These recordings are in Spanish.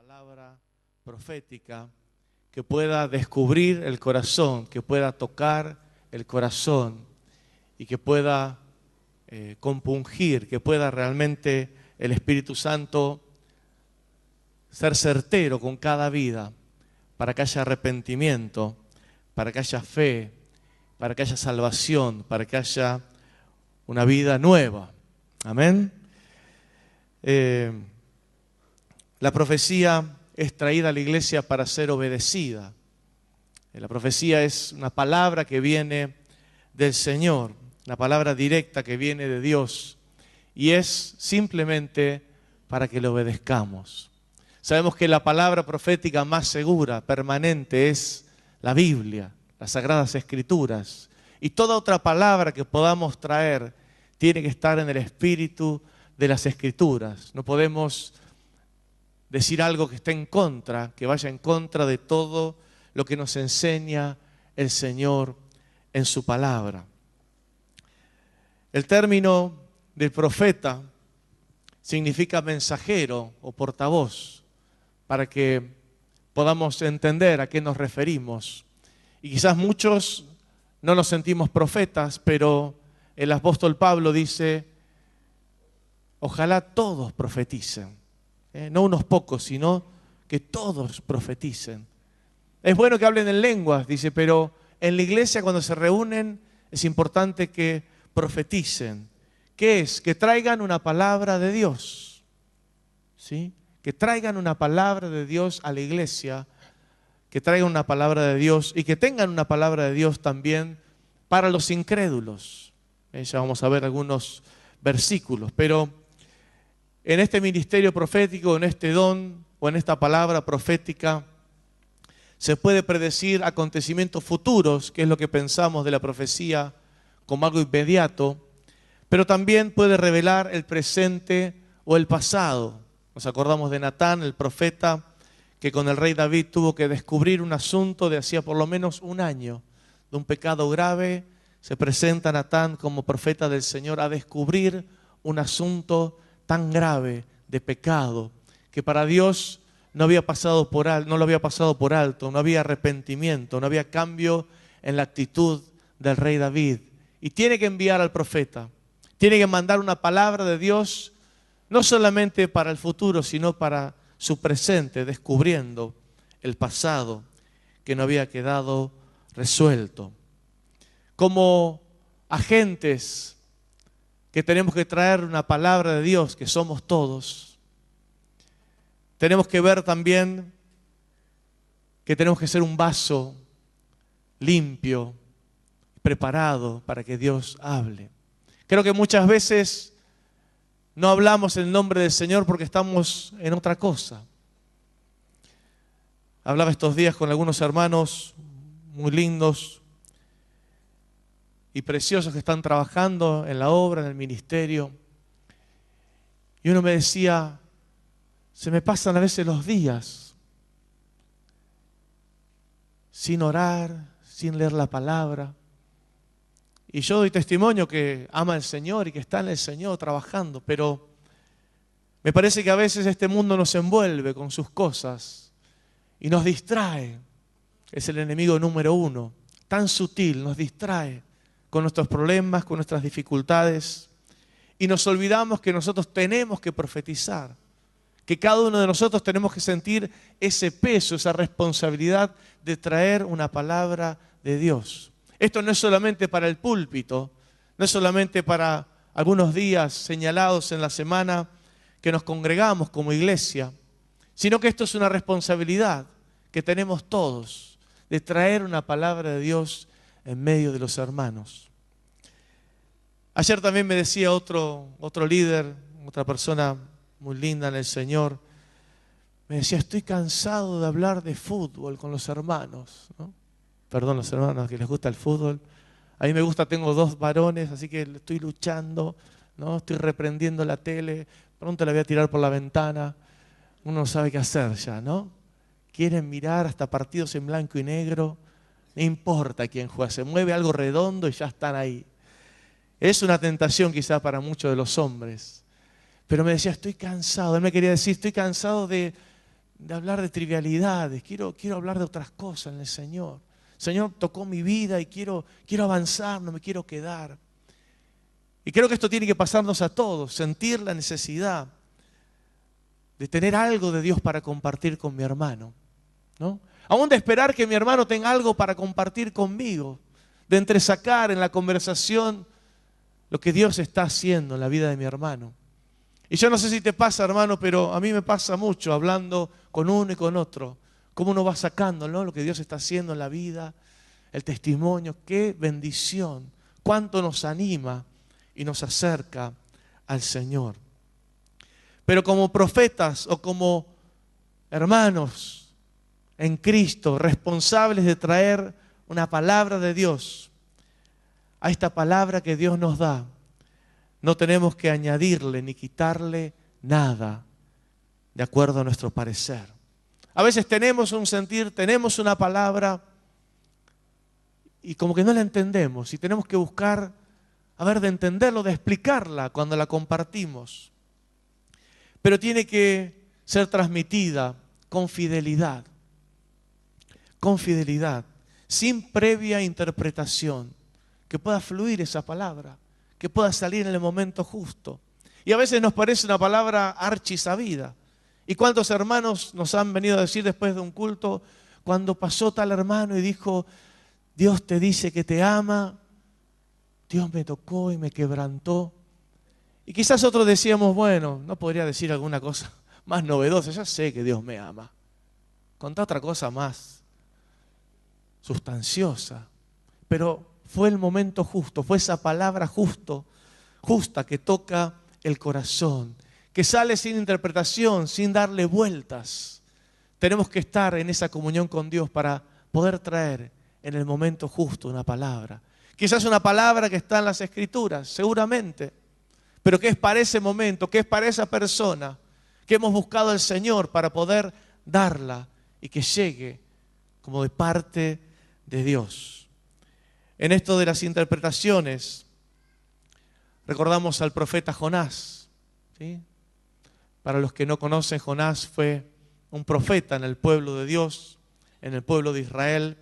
palabra profética que pueda descubrir el corazón, que pueda tocar el corazón y que pueda compungir, que pueda realmente el Espíritu Santo ser certero con cada vida para que haya arrepentimiento, para que haya fe, para que haya salvación, para que haya una vida nueva. Amén. La profecía es traída a la iglesia para ser obedecida. La profecía es una palabra que viene del Señor, una palabra directa que viene de Dios, y es simplemente para que le obedezcamos. Sabemos que la palabra profética más segura, permanente, es la Biblia, las Sagradas Escrituras. Y toda otra palabra que podamos traer tiene que estar en el espíritu de las Escrituras. No podemos decir algo que esté en contra, que vaya en contra de todo lo que nos enseña el Señor en su palabra. El término del profeta significa mensajero o portavoz, para que podamos entender a qué nos referimos. Y quizás muchos no nos sentimos profetas, pero el apóstol Pablo dice, ojalá todos profeticen. No unos pocos, sino que todos profeticen. Es bueno que hablen en lenguas, dice, pero en la iglesia cuando se reúnen es importante que profeticen. ¿Qué es? Que traigan una palabra de Dios. ¿Sí? Que traigan una palabra de Dios a la iglesia, que traigan una palabra de Dios y que tengan una palabra de Dios también para los incrédulos. Ya vamos a ver algunos versículos, pero en este ministerio profético, en este don o en esta palabra profética, se puede predecir acontecimientos futuros, que es lo que pensamos de la profecía como algo inmediato, pero también puede revelar el presente o el pasado. Nos acordamos de Natán, el profeta, que con el rey David tuvo que descubrir un asunto de hacía por lo menos un año, de un pecado grave. Se presenta Natán como profeta del Señor a descubrir un asunto tan grave de pecado que para Dios no lo había pasado por alto, no había arrepentimiento, no había cambio en la actitud del rey David. Y tiene que enviar al profeta, tiene que mandar una palabra de Dios, no solamente para el futuro, sino para su presente, descubriendo el pasado que no había quedado resuelto. Como agentes que tenemos que traer una palabra de Dios, que somos todos, tenemos que ver también que tenemos que ser un vaso limpio, preparado para que Dios hable. Creo que muchas veces no hablamos en nombre del Señor porque estamos en otra cosa. Hablaba estos días con algunos hermanos muy lindos y preciosos que están trabajando en la obra, en el ministerio. Y uno me decía, se me pasan a veces los días sin orar, sin leer la palabra. Y yo doy testimonio que ama al Señor y que está en el Señor trabajando, pero me parece que a veces este mundo nos envuelve con sus cosas y nos distrae. Es el enemigo número uno, tan sutil, nos distrae con nuestros problemas, con nuestras dificultades, y nos olvidamos que nosotros tenemos que profetizar, que cada uno de nosotros tenemos que sentir ese peso, esa responsabilidad de traer una palabra de Dios. Esto no es solamente para el púlpito, no es solamente para algunos días señalados en la semana que nos congregamos como iglesia, sino que esto es una responsabilidad que tenemos todos de traer una palabra de Dios en medio de los hermanos. Ayer también me decía otro líder, otra persona muy linda en el Señor, me decía, estoy cansado de hablar de fútbol con los hermanos, ¿no? Perdón, los hermanos que les gusta el fútbol. A mí me gusta, tengo 2 varones, así que estoy luchando, ¿no? Estoy reprendiendo la tele, pronto la voy a tirar por la ventana. Uno no sabe qué hacer ya, ¿no? Quieren mirar hasta partidos en blanco y negro. No importa quién juega, se mueve algo redondo y ya están ahí. Es una tentación quizá para muchos de los hombres. Pero me decía, estoy cansado. Él me quería decir, estoy cansado de de hablar de trivialidades, quiero hablar de otras cosas en el Señor. El Señor tocó mi vida y quiero avanzar, no me quiero quedar. Y creo que esto tiene que pasarnos a todos, sentir la necesidad de tener algo de Dios para compartir con mi hermano, ¿no? Aún de esperar que mi hermano tenga algo para compartir conmigo, de entresacar en la conversación lo que Dios está haciendo en la vida de mi hermano. Y yo no sé si te pasa, hermano, pero a mí me pasa mucho hablando con uno y con otro, cómo uno va sacando, ¿no?, lo que Dios está haciendo en la vida, el testimonio. Qué bendición, cuánto nos anima y nos acerca al Señor. Pero como profetas o como hermanos en Cristo, responsables de traer una palabra de Dios, a esta palabra que Dios nos da, no tenemos que añadirle ni quitarle nada de acuerdo a nuestro parecer. A veces tenemos un sentir, tenemos una palabra y como que no la entendemos y tenemos que buscar, de entenderlo, de explicarla cuando la compartimos. Pero tiene que ser transmitida con fidelidad, sin previa interpretación, que pueda fluir esa palabra, que pueda salir en el momento justo. Y a veces nos parece una palabra archisabida. ¿Y cuántos hermanos nos han venido a decir después de un culto, cuando pasó tal hermano y dijo, Dios te dice que te ama, Dios me tocó y me quebrantó? Y quizás otros decíamos, bueno, no podría decir alguna cosa más novedosa, ya sé que Dios me ama. Contá otra cosa más sustanciosa. Pero fue el momento justo, fue esa palabra justa que toca el corazón, que sale sin interpretación, sin darle vueltas. Tenemos que estar en esa comunión con Dios para poder traer en el momento justo una palabra. Quizás una palabra que está en las Escrituras, seguramente, pero que es para ese momento, que es para esa persona que hemos buscado al Señor para poder darla y que llegue como de parte de Dios. En esto de las interpretaciones, recordamos al profeta Jonás, ¿sí? Para los que no conocen, Jonás fue un profeta en el pueblo de Dios, en el pueblo de Israel,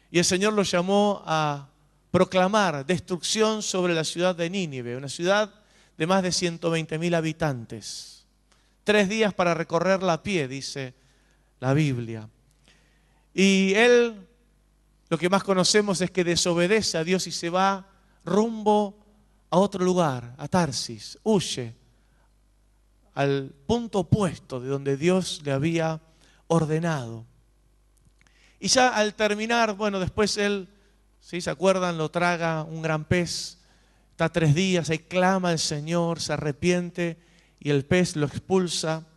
y el Señor lo llamó a proclamar destrucción sobre la ciudad de Nínive, una ciudad de más de 120.000 habitantes. 3 días para recorrerla a pie, dice la Biblia. Y él, lo que más conocemos es que desobedece a Dios y se va rumbo a otro lugar, a Tarsis, huye al punto opuesto de donde Dios le había ordenado. Y ya al terminar, después él, ¿sí?, ¿se acuerdan? Lo traga un gran pez, está 3 días, ahí clama al Señor, se arrepiente y el pez lo expulsa,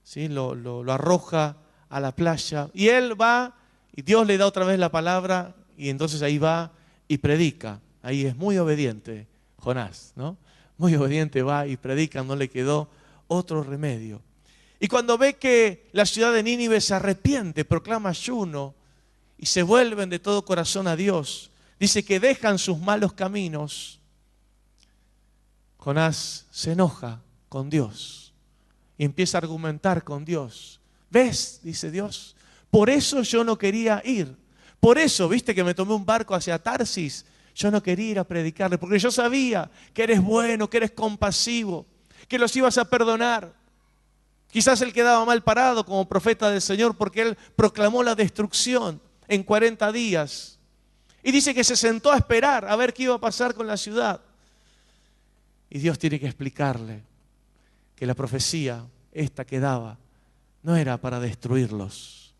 ¿sí?, lo arroja a la playa. Y él va y Dios le da otra vez la palabra y entonces ahí va y predica. Ahí es muy obediente Jonás, ¿no? Muy obediente, va y predica, no le quedó otro remedio. Y cuando ve que la ciudad de Nínive se arrepiente, proclama ayuno y se vuelven de todo corazón a Dios, dice que dejan sus malos caminos, Jonás se enoja con Dios y empieza a argumentar con Dios. ¿Ves?, dice Dios, por eso yo no quería ir. Por eso, viste que me tomé un barco hacia Tarsis. Yo no quería ir a predicarle, porque yo sabía que eres bueno, que eres compasivo, que los ibas a perdonar. Quizás él quedaba mal parado como profeta del Señor porque él proclamó la destrucción en 40 días. Y dice que se sentó a esperar a ver qué iba a pasar con la ciudad. Y Dios tiene que explicarle que la profecía, esta que daba, no era para destruirlos.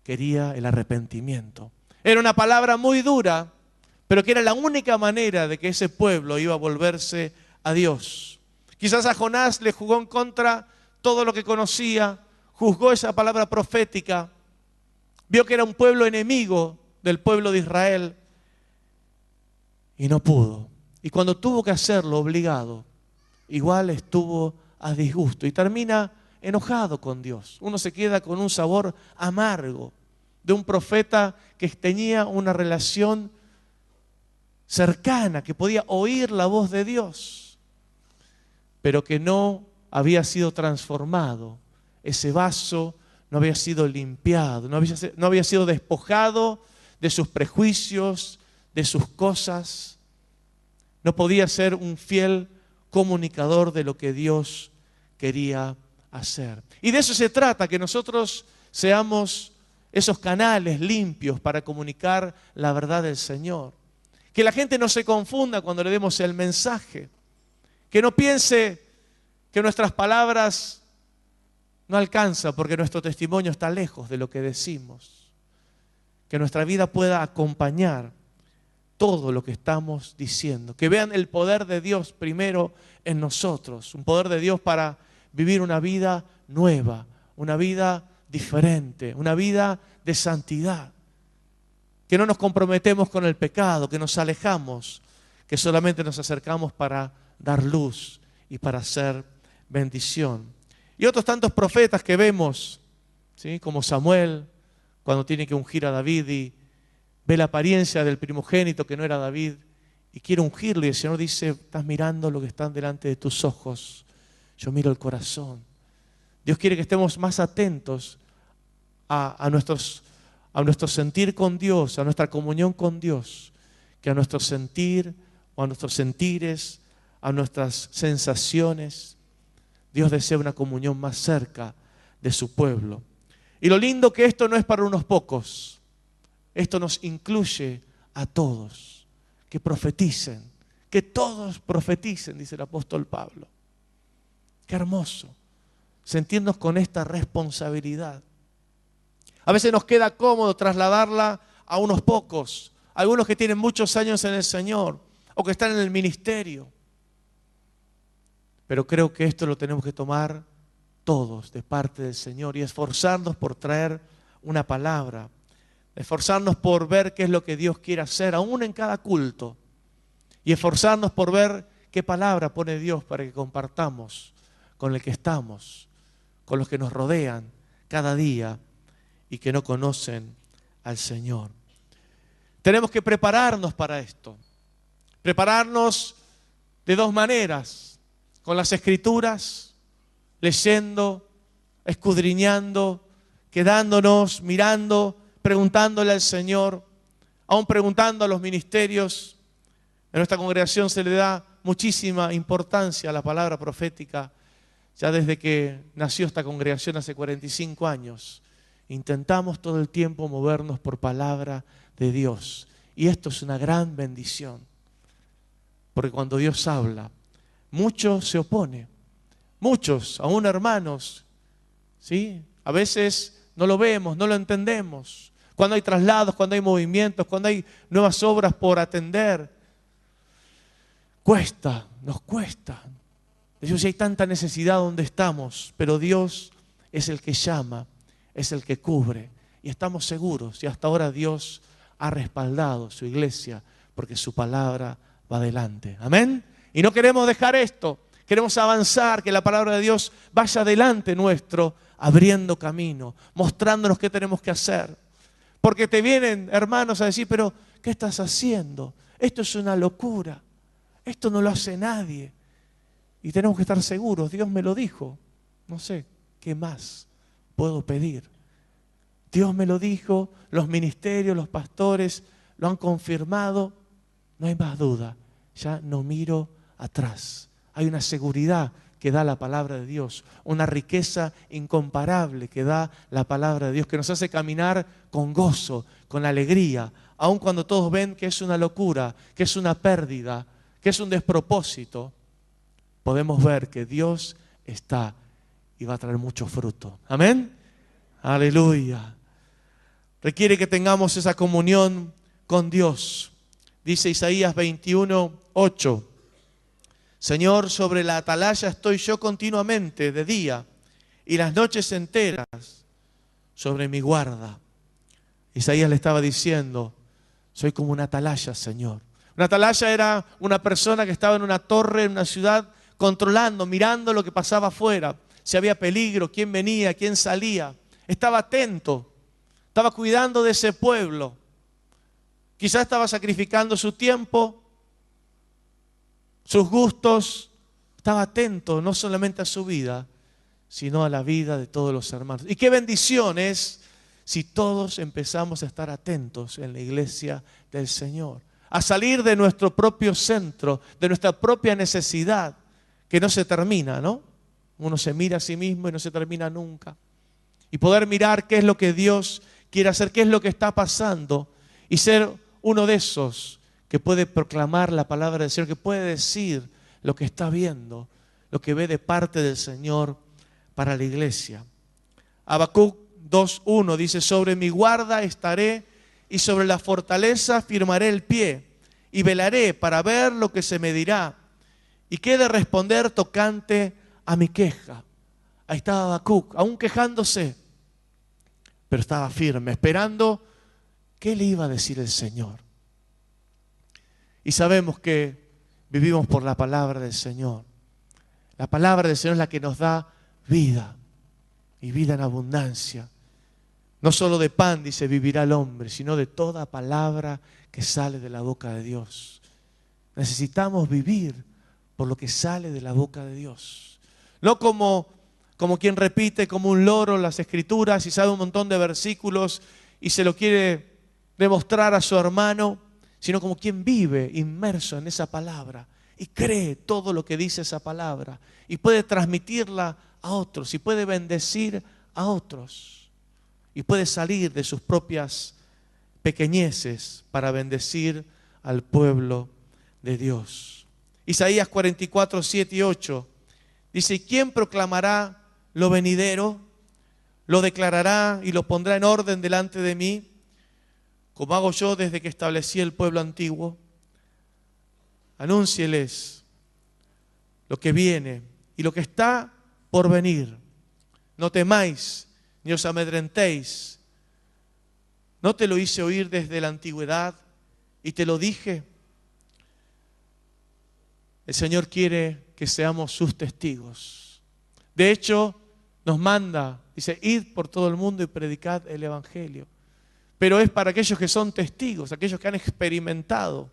Quería el arrepentimiento. Era una palabra muy dura, pero que era la única manera de que ese pueblo iba a volverse a Dios. Quizás a Jonás le jugó en contra todo lo que conocía, juzgó esa palabra profética, vio que era un pueblo enemigo del pueblo de Israel y no pudo. Y cuando tuvo que hacerlo obligado, igual estuvo a disgusto y termina enojado con Dios. Uno se queda con un sabor amargo de un profeta que tenía una relación cercana, que podía oír la voz de Dios, pero que no había sido transformado. Ese vaso no había sido limpiado, no había sido despojado de sus prejuicios, de sus cosas. No podía ser un fiel comunicador de lo que Dios quería hacer. Y de eso se trata, que nosotros seamos esos canales limpios para comunicar la verdad del Señor. Que la gente no se confunda cuando le demos el mensaje. Que no piense que nuestras palabras no alcanzan porque nuestro testimonio está lejos de lo que decimos. Que nuestra vida pueda acompañar todo lo que estamos diciendo. Que vean el poder de Dios primero en nosotros. Un poder de Dios para vivir una vida nueva, una vida diferente, una vida de santidad. Que no nos comprometemos con el pecado, que nos alejamos, que solamente nos acercamos para dar luz y para hacer bendición. Y otros tantos profetas que vemos, ¿sí? Como Samuel, cuando tiene que ungir a David y ve la apariencia del primogénito que no era David y quiere ungirlo, y el Señor dice: estás mirando lo que está delante de tus ojos, yo miro el corazón. Dios quiere que estemos más atentos a nuestro sentir con Dios, a nuestra comunión con Dios, que a nuestro sentir o a nuestros sentires, a nuestras sensaciones. Dios desea una comunión más cerca de su pueblo. Y lo lindo que esto no es para unos pocos. Esto nos incluye a todos. Que profeticen, que todos profeticen, dice el apóstol Pablo. Qué hermoso sentirnos con esta responsabilidad. A veces nos queda cómodo trasladarla a unos pocos, algunos que tienen muchos años en el Señor o que están en el ministerio. Pero creo que esto lo tenemos que tomar todos de parte del Señor y esforzarnos por traer una palabra, esforzarnos por ver qué es lo que Dios quiere hacer, aún en cada culto, y esforzarnos por ver qué palabra pone Dios para que compartamos con el que estamos, con los que nos rodean cada día y que no conocen al Señor. Tenemos que prepararnos para esto, prepararnos de dos maneras: con las Escrituras, leyendo, escudriñando, quedándonos, mirando, preguntándole al Señor, aún preguntando a los ministerios. En nuestra congregación se le da muchísima importancia a la palabra profética. Ya desde que nació esta congregación hace 45 años, intentamos todo el tiempo movernos por palabra de Dios. Y esto es una gran bendición, porque cuando Dios habla, muchos se oponen, muchos, aún hermanos, ¿sí? A veces no lo vemos, no lo entendemos. Cuando hay traslados, cuando hay movimientos, cuando hay nuevas obras por atender, nos cuesta. De hecho, si hay tanta necesidad donde estamos, pero Dios es el que llama, es el que cubre. Y estamos seguros, y hasta ahora Dios ha respaldado su iglesia, porque su palabra va adelante. Amén. Y no queremos dejar esto, queremos avanzar, que la palabra de Dios vaya adelante nuestro, abriendo camino, mostrándonos qué tenemos que hacer. Porque te vienen hermanos a decir: pero ¿qué estás haciendo? Esto es una locura, esto no lo hace nadie. Y tenemos que estar seguros, Dios me lo dijo, no sé qué más puedo pedir. Dios me lo dijo, los ministerios, los pastores lo han confirmado, no hay más duda, ya no miro atrás. Hay una seguridad que da la palabra de Dios, una riqueza incomparable que da la palabra de Dios, que nos hace caminar con gozo, con alegría, aun cuando todos ven que es una locura, que es una pérdida, que es un despropósito. Podemos ver que Dios está y va a traer mucho fruto. Amén. Aleluya. Requiere que tengamos esa comunión con Dios. Dice Isaías 21:8. Señor, sobre la atalaya estoy yo continuamente de día, y las noches enteras sobre mi guarda. Isaías le estaba diciendo: soy como una atalaya, Señor. Una atalaya era una persona que estaba en una torre, en una ciudad, controlando, mirando lo que pasaba afuera. Si había peligro, quién venía, quién salía. Estaba atento, estaba cuidando de ese pueblo. Quizás estaba sacrificando su tiempo, sus gustos. Estaba atento no solamente a su vida, sino a la vida de todos los hermanos. Y qué bendición es si todos empezamos a estar atentos en la iglesia del Señor, a salir de nuestro propio centro, de nuestra propia necesidad, que no se termina, ¿no? Uno se mira a sí mismo y no se termina nunca. Y poder mirar qué es lo que Dios quiere hacer, qué es lo que está pasando, y ser uno de esos que puede proclamar la palabra del Señor, que puede decir lo que está viendo, lo que ve de parte del Señor para la iglesia. Habacuc 2:1 dice: sobre mi guarda estaré y sobre la fortaleza firmaré el pie y velaré para ver lo que se me dirá y qué he de responder tocante a mi queja. Ahí estaba Habacuc, aún quejándose, pero estaba firme, esperando qué le iba a decir el Señor. Y sabemos que vivimos por la palabra del Señor. La palabra del Señor es la que nos da vida y vida en abundancia. No solo de pan, dice, vivirá el hombre, sino de toda palabra que sale de la boca de Dios. Necesitamos vivir por lo que sale de la boca de Dios. No como quien repite como un loro las escrituras y sabe un montón de versículos y se lo quiere demostrar a su hermano, sino como quien vive inmerso en esa palabra y cree todo lo que dice esa palabra y puede transmitirla a otros y puede bendecir a otros. Y puede salir de sus propias pequeñeces para bendecir al pueblo de Dios. Isaías 44, 7 y 8 dice: ¿quién proclamará lo venidero? Lo declarará y lo pondrá en orden delante de mí, como hago yo desde que establecí el pueblo antiguo. Anúncieles lo que viene y lo que está por venir. No temáis ni os amedrentéis. ¿No te lo hice oír desde la antigüedad y te lo dije? El Señor quiere que seamos sus testigos. De hecho, nos manda, dice, id por todo el mundo y predicad el Evangelio. Pero es para aquellos que son testigos, aquellos que han experimentado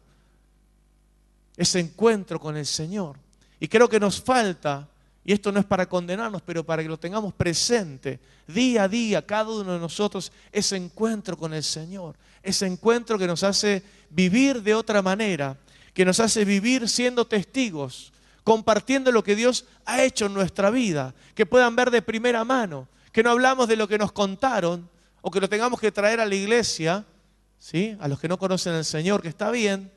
ese encuentro con el Señor. Y creo que nos falta, y esto no es para condenarnos, pero para que lo tengamos presente, día a día, cada uno de nosotros, ese encuentro con el Señor. Ese encuentro que nos hace vivir de otra manera, que nos hace vivir siendo testigos, compartiendo lo que Dios ha hecho en nuestra vida, que puedan ver de primera mano, que no hablamos de lo que nos contaron, o que lo tengamos que traer a la iglesia, ¿sí? A los que no conocen al Señor, que está bien,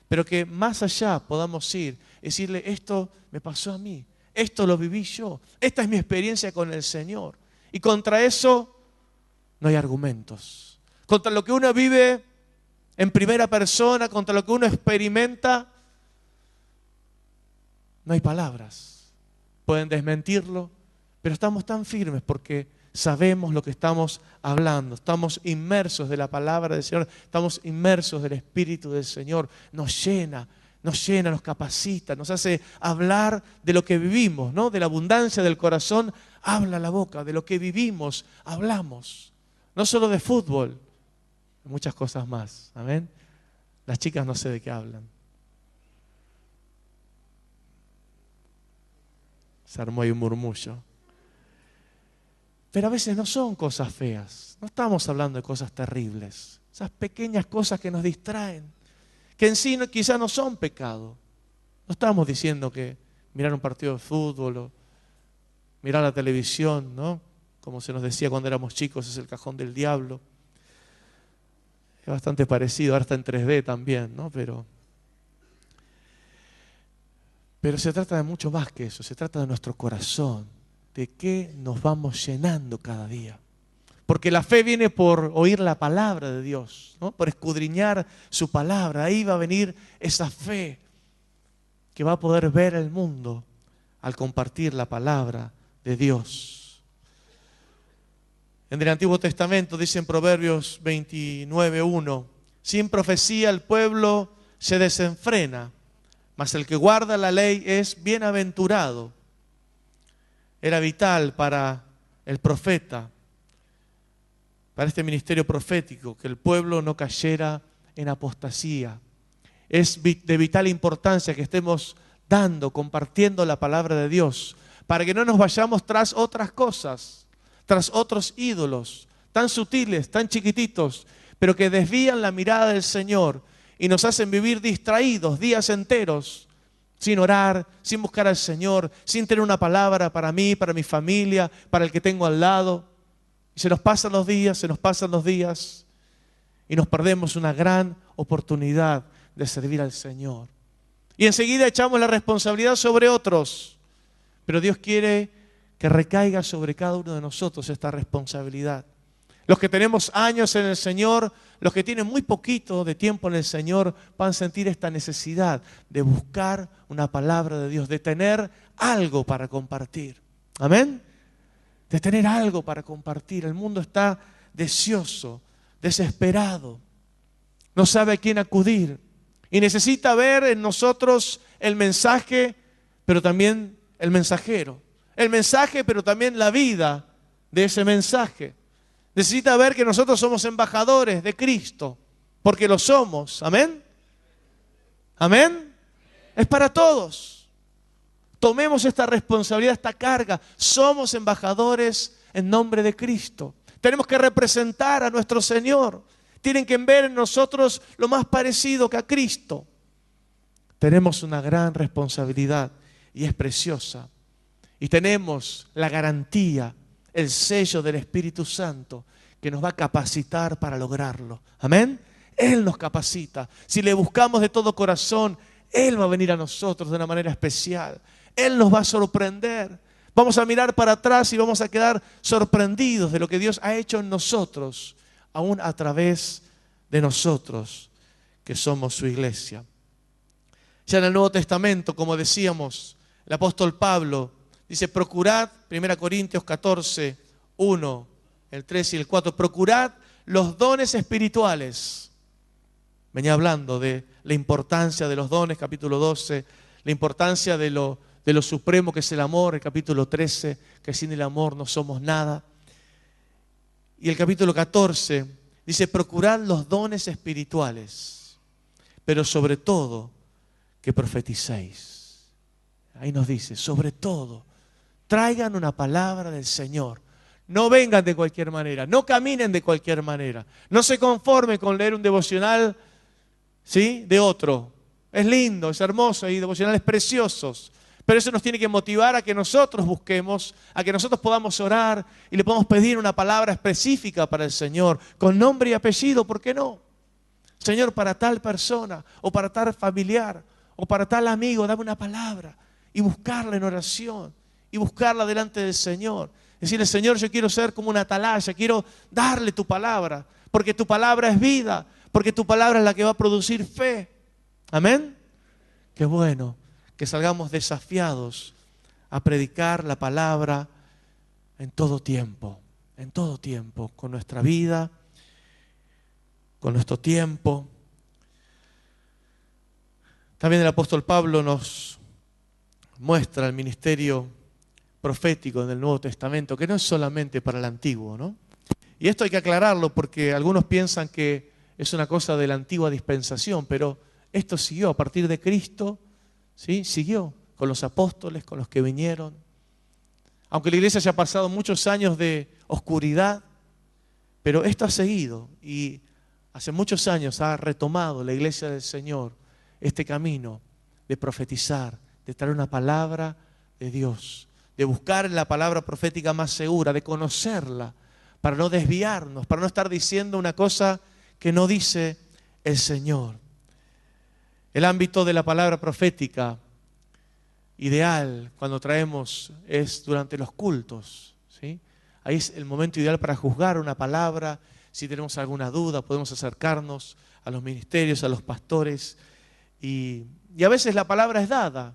pero que más allá podamos ir, decirle, esto me pasó a mí. Esto lo viví yo. Esta es mi experiencia con el Señor. Y contra eso no hay argumentos. Contra lo que uno vive en primera persona, contra lo que uno experimenta, no hay palabras. Pueden desmentirlo, pero estamos tan firmes porque sabemos lo que estamos hablando. Estamos inmersos de la palabra del Señor. Estamos inmersos del Espíritu del Señor. Nos llena, nos capacita, nos hace hablar de lo que vivimos, ¿no? De la abundancia del corazón habla la boca, de lo que vivimos hablamos. No solo de fútbol, de muchas cosas más. Amén. Las chicas no sé de qué hablan. Se armó ahí un murmullo. Pero a veces no son cosas feas. No estamos hablando de cosas terribles. Esas pequeñas cosas que nos distraen, que en sí quizás no son pecado. No estamos diciendo que mirar un partido de fútbol o mirar la televisión, ¿no? Como se nos decía cuando éramos chicos, es el cajón del diablo. Es bastante parecido, ahora está en 3D también, ¿no? Pero se trata de mucho más que eso, se trata de nuestro corazón, de qué nos vamos llenando cada día. Porque la fe viene por oír la palabra de Dios, ¿no? Por escudriñar su palabra. Ahí va a venir esa fe que va a poder ver el mundo al compartir la palabra de Dios. En el Antiguo Testamento dice en Proverbios 29:1, sin profecía el pueblo se desenfrena, mas el que guarda la ley es bienaventurado. Era vital para el profeta, para este ministerio profético, que el pueblo no cayera en apostasía. Es de vital importancia que estemos dando, compartiendo la palabra de Dios, para que no nos vayamos tras otras cosas, tras otros ídolos, tan sutiles, tan chiquititos, pero que desvían la mirada del Señor y nos hacen vivir distraídos días enteros, sin orar, sin buscar al Señor, sin tener una palabra para mí, para mi familia, para el que tengo al lado. Y se nos pasan los días y nos perdemos una gran oportunidad de servir al Señor. Y enseguida echamos la responsabilidad sobre otros, pero Dios quiere que recaiga sobre cada uno de nosotros esta responsabilidad. Los que tenemos años en el Señor, los que tienen muy poquito de tiempo en el Señor, van a sentir esta necesidad de buscar una palabra de Dios, de tener algo para compartir. Amén. De tener algo para compartir. El mundo está deseoso, desesperado, no sabe a quién acudir y necesita ver en nosotros el mensaje, pero también el mensajero. El mensaje, pero también la vida de ese mensaje. Necesita ver que nosotros somos embajadores de Cristo, porque lo somos. Amén. Amén. Es para todos. Tomemos esta responsabilidad, esta carga. Somos embajadores en nombre de Cristo. Tenemos que representar a nuestro Señor. Tienen que ver en nosotros lo más parecido que a Cristo. Tenemos una gran responsabilidad y es preciosa. Y tenemos la garantía, el sello del Espíritu Santo que nos va a capacitar para lograrlo. Amén. Él nos capacita. Si le buscamos de todo corazón, Él va a venir a nosotros de una manera especial. Él nos va a sorprender. Vamos a mirar para atrás y vamos a quedar sorprendidos de lo que Dios ha hecho en nosotros, aún a través de nosotros, que somos su iglesia. Ya en el Nuevo Testamento, como decíamos, el apóstol Pablo dice, procurad, 1 Corintios 14, 1, el 3 y el 4, procurad los dones espirituales. Venía hablando de la importancia de los dones, capítulo 12, la importancia de lo supremo que es el amor, el capítulo 13, que sin el amor no somos nada. Y el capítulo 14 dice, procurad los dones espirituales, pero sobre todo que profeticéis. Ahí nos dice, sobre todo, traigan una palabra del Señor. No vengan de cualquier manera, no caminen de cualquier manera. No se conformen con leer un devocional, ¿sí?, de otro. Es lindo, es hermoso, hay devocionales preciosos. Pero eso nos tiene que motivar a que nosotros busquemos, a que nosotros podamos orar y le podamos pedir una palabra específica para el Señor, con nombre y apellido, ¿por qué no? Señor, para tal persona, o para tal familiar, o para tal amigo, dame una palabra. Y buscarla en oración, y buscarla delante del Señor. Decirle, Señor, yo quiero ser como una atalaya, quiero darle tu palabra, porque tu palabra es vida, porque tu palabra es la que va a producir fe. Amén. Qué bueno que salgamos desafiados a predicar la palabra en todo tiempo, con nuestra vida, con nuestro tiempo. También el apóstol Pablo nos muestra el ministerio profético del Nuevo Testamento, que no es solamente para el Antiguo, ¿no? Y esto hay que aclararlo porque algunos piensan que es una cosa de la antigua dispensación, pero esto siguió a partir de Cristo. ¿Sí? Siguió con los apóstoles, con los que vinieron. Aunque la iglesia se ha pasado muchos años de oscuridad, pero esto ha seguido y hace muchos años ha retomado la iglesia del Señor este camino de profetizar, de traer una palabra de Dios, de buscar la palabra profética más segura, de conocerla, para no desviarnos, para no estar diciendo una cosa que no dice el Señor. El ámbito de la palabra profética ideal cuando traemos es durante los cultos, ¿sí? Ahí es el momento ideal para juzgar una palabra. Si tenemos alguna duda podemos acercarnos a los ministerios, a los pastores y a veces la palabra es dada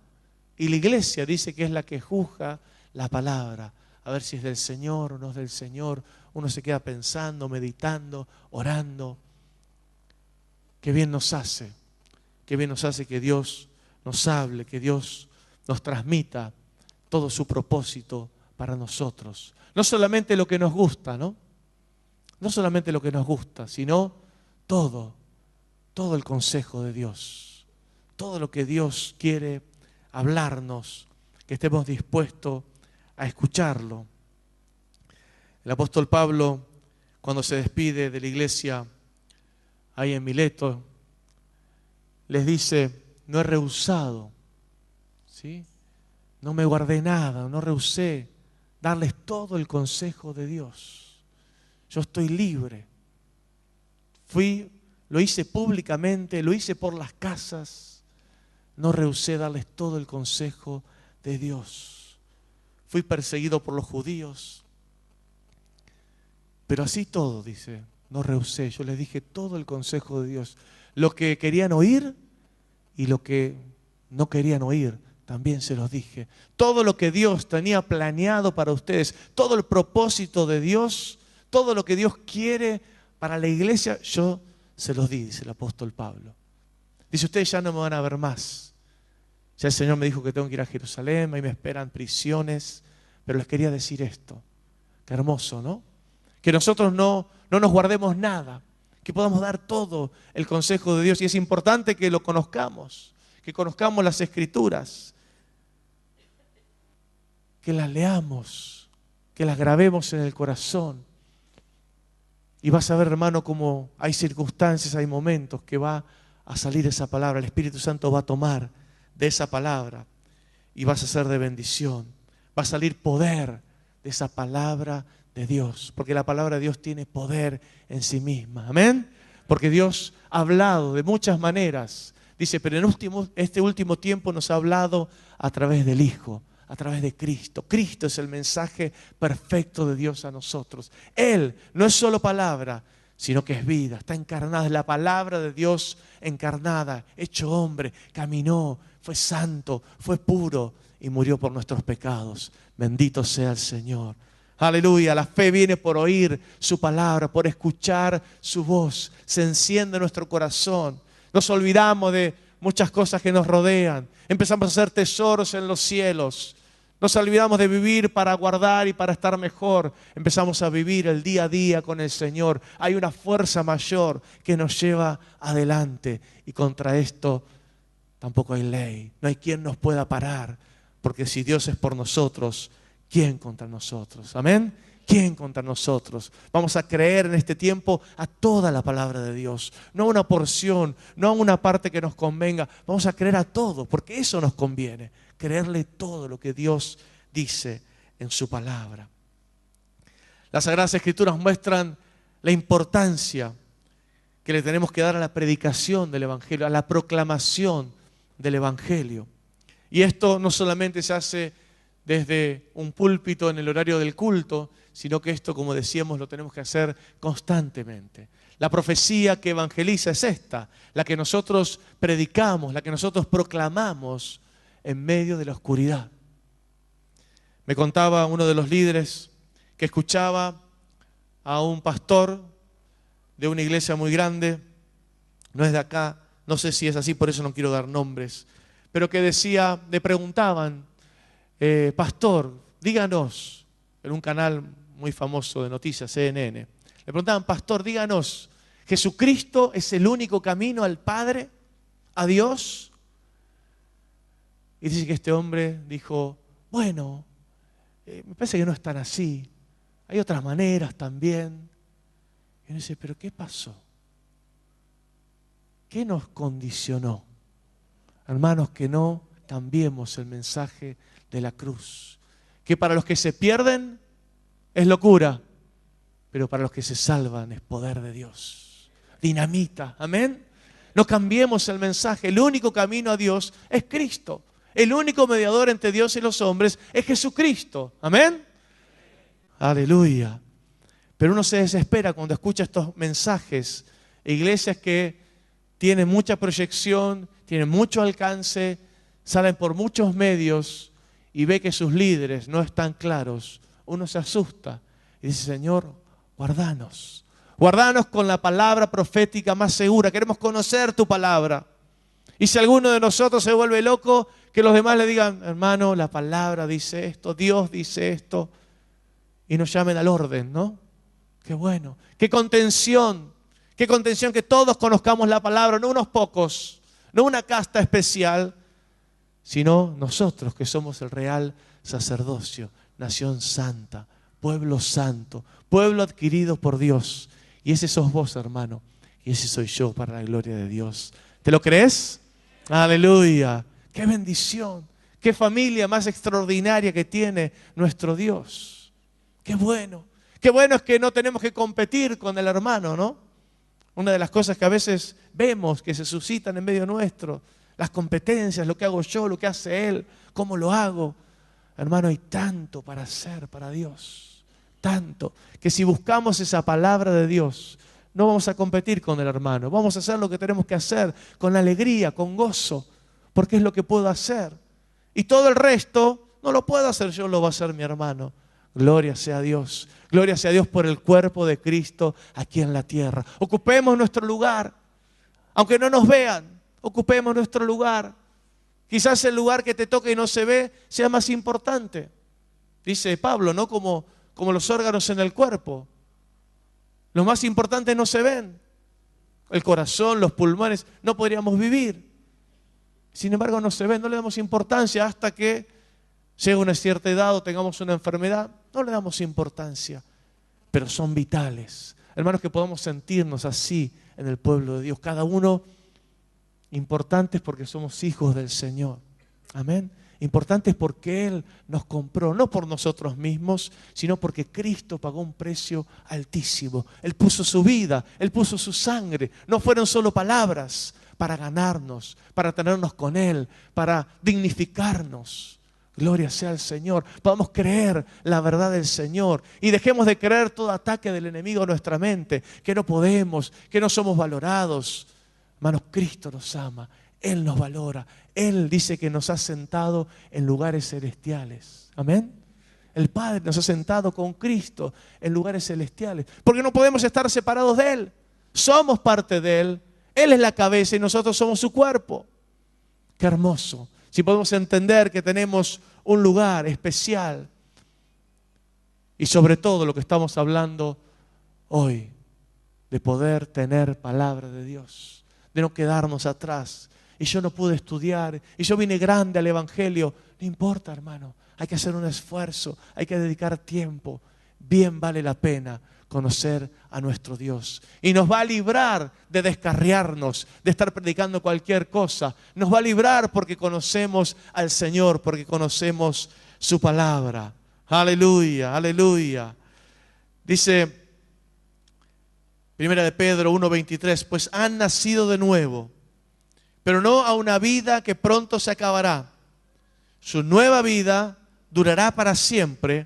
y la iglesia dice que es la que juzga la palabra, a ver si es del Señor o no es del Señor. Uno se queda pensando, meditando, orando. Qué bien nos hace. Qué bien nos hace que Dios nos hable, que Dios nos transmita todo su propósito para nosotros. No solamente lo que nos gusta, ¿no? No solamente lo que nos gusta, sino todo el consejo de Dios. Todo lo que Dios quiere hablarnos, que estemos dispuestos a escucharlo. El apóstol Pablo, cuando se despide de la iglesia ahí en Mileto, les dice: no he rehusado, ¿sí? No me guardé nada, no rehusé darles todo el consejo de Dios. Yo estoy libre. Lo hice públicamente, lo hice por las casas. No rehusé darles todo el consejo de Dios. Fui perseguido por los judíos. Pero así todo, dice, no rehusé. Yo les dije todo el consejo de Dios. Lo que querían oír y lo que no querían oír, también se los dije. Todo lo que Dios tenía planeado para ustedes, todo el propósito de Dios, todo lo que Dios quiere para la iglesia, yo se los di, dice el apóstol Pablo. Dice: ustedes ya no me van a ver más. Ya el Señor me dijo que tengo que ir a Jerusalén, ahí me esperan prisiones, pero les quería decir esto. Qué hermoso, ¿no? Que nosotros no nos guardemos nada, que podamos dar todo el consejo de Dios. Y es importante que lo conozcamos, que conozcamos las Escrituras, que las leamos, que las grabemos en el corazón. Y vas a ver, hermano, cómo hay circunstancias, hay momentos que va a salir esa palabra. El Espíritu Santo va a tomar de esa palabra y vas a ser de bendición. Va a salir poder de esa palabra de Dios, porque la palabra de Dios tiene poder en sí misma. Amén. Porque Dios ha hablado de muchas maneras. Dice, pero en este último tiempo nos ha hablado a través del Hijo, a través de Cristo. Cristo es el mensaje perfecto de Dios a nosotros. Él no es solo palabra, sino que es vida, está encarnada. Es la palabra de Dios encarnada, hecho hombre, caminó, fue santo, fue puro y murió por nuestros pecados. Bendito sea el Señor. Aleluya, la fe viene por oír su palabra, por escuchar su voz. Se enciende nuestro corazón. Nos olvidamos de muchas cosas que nos rodean. Empezamos a hacer tesoros en los cielos. Nos olvidamos de vivir para guardar y para estar mejor. Empezamos a vivir el día a día con el Señor. Hay una fuerza mayor que nos lleva adelante. Y contra esto tampoco hay ley. No hay quien nos pueda parar. Porque si Dios es por nosotros, ¿quién contra nosotros? Amén. ¿Quién contra nosotros? Vamos a creer en este tiempo a toda la palabra de Dios. No a una porción, no a una parte que nos convenga. Vamos a creer a todo, porque eso nos conviene. Creerle todo lo que Dios dice en su palabra. Las Sagradas Escrituras muestran la importancia que le tenemos que dar a la predicación del Evangelio, a la proclamación del Evangelio. Y esto no solamente se hace desde un púlpito en el horario del culto, sino que esto, como decíamos, lo tenemos que hacer constantemente. La profecía que evangeliza es esta, la que nosotros predicamos, la que nosotros proclamamos en medio de la oscuridad. Me contaba uno de los líderes que escuchaba a un pastor de una iglesia muy grande, no es de acá, no sé si es así, por eso no quiero dar nombres, pero que decía, le preguntaban, pastor, díganos, en un canal muy famoso de noticias, CNN, le preguntaban, pastor, díganos, ¿Jesucristo es el único camino al Padre, a Dios? Y dice que este hombre dijo, bueno, me parece que no es tan así, hay otras maneras también. Y uno dice, ¿pero qué pasó? ¿Qué nos condicionó? Hermanos, que no cambiemos el mensaje de la cruz. Que para los que se pierden es locura, pero para los que se salvan es poder de Dios. Dinamita, amén. No cambiemos el mensaje. El único camino a Dios es Cristo. El único mediador entre Dios y los hombres es Jesucristo. Amén. Aleluya. Pero uno se desespera cuando escucha estos mensajes. Iglesias que tienen mucha proyección, tienen mucho alcance, salen por muchos medios y ve que sus líderes no están claros. Uno se asusta y dice, Señor, guardanos. Guardanos con la palabra profética más segura. Queremos conocer tu palabra. Y si alguno de nosotros se vuelve loco, que los demás le digan, hermano, la palabra dice esto, Dios dice esto. Y nos llamen al orden, ¿no? Qué bueno. Qué contención que todos conozcamos la palabra, no unos pocos, no una casta especial, sino nosotros que somos el real sacerdocio. nación santa, pueblo santo, pueblo adquirido por Dios. Y ese sos vos, hermano, y ese soy yo para la gloria de Dios. ¿Te lo crees? Aleluya. ¡Qué bendición! ¡Qué familia más extraordinaria que tiene nuestro Dios! ¡Qué bueno! ¡Qué bueno es que no tenemos que competir con el hermano, ¿no? Una de las cosas que a veces vemos que se suscitan en medio nuestro, las competencias, lo que hago yo, lo que hace él, cómo lo hago. Hermano, hay tanto para hacer para Dios. Tanto que si buscamos esa palabra de Dios, no vamos a competir con el hermano. Vamos a hacer lo que tenemos que hacer con alegría, con gozo, porque es lo que puedo hacer. Y todo el resto no lo puedo hacer yo, lo va a hacer mi hermano. Gloria sea a Dios. Gloria sea a Dios por el cuerpo de Cristo aquí en la tierra. Ocupemos nuestro lugar. Aunque no nos vean, ocupemos nuestro lugar. Quizás el lugar que te toca y no se ve sea más importante. Dice Pablo, ¿no? Como los órganos en el cuerpo. Los más importantes no se ven. El corazón, los pulmones, no podríamos vivir. Sin embargo, no se ven, no le damos importancia hasta que llegue una cierta edad o tengamos una enfermedad. No le damos importancia, pero son vitales. Hermanos, que podamos sentirnos así en el pueblo de Dios. Cada uno importantes porque somos hijos del Señor. Amén. Importantes porque Él nos compró, no por nosotros mismos, sino porque Cristo pagó un precio altísimo. Él puso su vida, Él puso su sangre. No fueron solo palabras para ganarnos, para tenernos con Él, para dignificarnos. Gloria sea al Señor. Podamos creer la verdad del Señor y dejemos de creer todo ataque del enemigo a nuestra mente, que no podemos, que no somos valorados. Hermanos, Cristo nos ama, Él nos valora. Él dice que nos ha sentado en lugares celestiales. Amén. El Padre nos ha sentado con Cristo en lugares celestiales. Porque no podemos estar separados de Él. Somos parte de Él. Él es la cabeza y nosotros somos su cuerpo. Qué hermoso. Si podemos entender que tenemos un lugar especial. Y sobre todo lo que estamos hablando hoy. De poder tener palabra de Dios. De no quedarnos atrás. Y yo no pude estudiar, y yo vine grande al Evangelio. No importa, hermano, hay que hacer un esfuerzo, hay que dedicar tiempo. Bien vale la pena conocer a nuestro Dios. Y nos va a librar de descarriarnos, de estar predicando cualquier cosa. Nos va a librar porque conocemos al Señor, porque conocemos su palabra. Aleluya, aleluya. Dice 1 de Pedro 1:23, pues han nacido de nuevo, pero no a una vida que pronto se acabará. Su nueva vida durará para siempre,